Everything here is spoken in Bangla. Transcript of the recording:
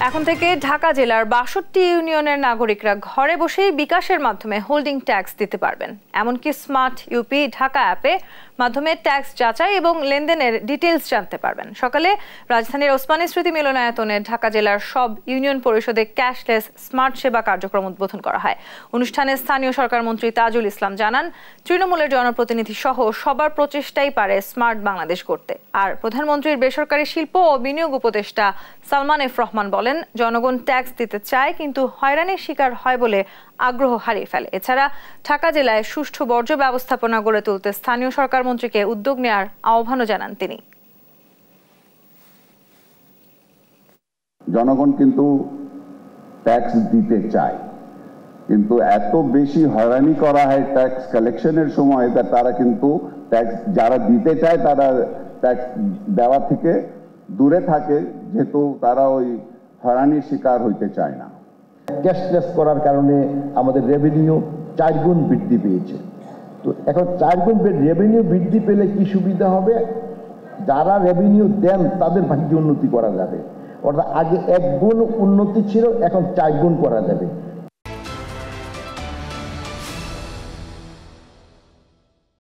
এখন থেকে ঢাকা জেলার ৬২ ইউনিয়নের নাগরিকরা ঘরে বসেই বিকাশের মাধ্যমে হোল্ডিং ট্যাক্স দিতে পারবেন। এমনকি স্মার্ট ইউপি ঢাকা অ্যাপে মাধ্যমে ট্যাক্স যাচাই এবং লেনদেনের ডিটেইলস জানতে পারবেন। সকালে রাজধানীর ওসমানী স্মৃতি মিলনায়তনে ঢাকা জেলার সব ইউনিয়ন পরিষদে ক্যাশলেস স্মার্ট সেবা কার্যক্রম উদ্বোধন করা হয়। অনুষ্ঠানে স্থানীয় সরকার মন্ত্রী তাজুল ইসলাম জানান, তৃণমূলের জনপ্রতিনিধি সহ সবার প্রচেষ্টাই পারে স্মার্ট বাংলাদেশ গড়তে। আর প্রধানমন্ত্রীর বেসরকারি শিল্প ও বিনিয়োগ উপদেষ্টা সালমান এফ রহমান বলেন, জনগণ ট্যাক্স দিতে চায় কিন্তু হয়রানির শিকার হয় বলে আগ্রহ হারিয়ে ফেলে। এছাড়া ঢাকা জেলায় সুষ্ঠু বর্জ্য ব্যবস্থাপনা গড়ে তুলতে স্থানীয় সরকার মন্ত্রীকে উদ্যোগ নেওয়ার আহ্বানও জানান তিনি। জনগণ কিন্তু ট্যাক্স দিতে চায়, কিন্তু এত বেশি হয়রানি করা হয় ট্যাক্স কালেকশনের সময় তারা কিন্তু ট্যাক্স যারা দিতে চায় তারা ট্যাক্স দেওয়া থেকে দূরে থাকে, যেহেতু তারা ওই হয়রানির শিকার হইতে চায় না। ক্যাশলেস করার কারণে আমাদের রেভিনিউ 4 গুণ বৃদ্ধি পেয়েছে। তো এখন 4 গুণ রেভিনিউ বৃদ্ধি পেলে কি সুবিধা হবে? যারা রেভিনিউ দেন তাদের ভাগ্য উন্নতি করা যাবে, অর্থাৎ আগে 1 গুণ উন্নতি ছিল, এখন 4 গুণ করা যাবে।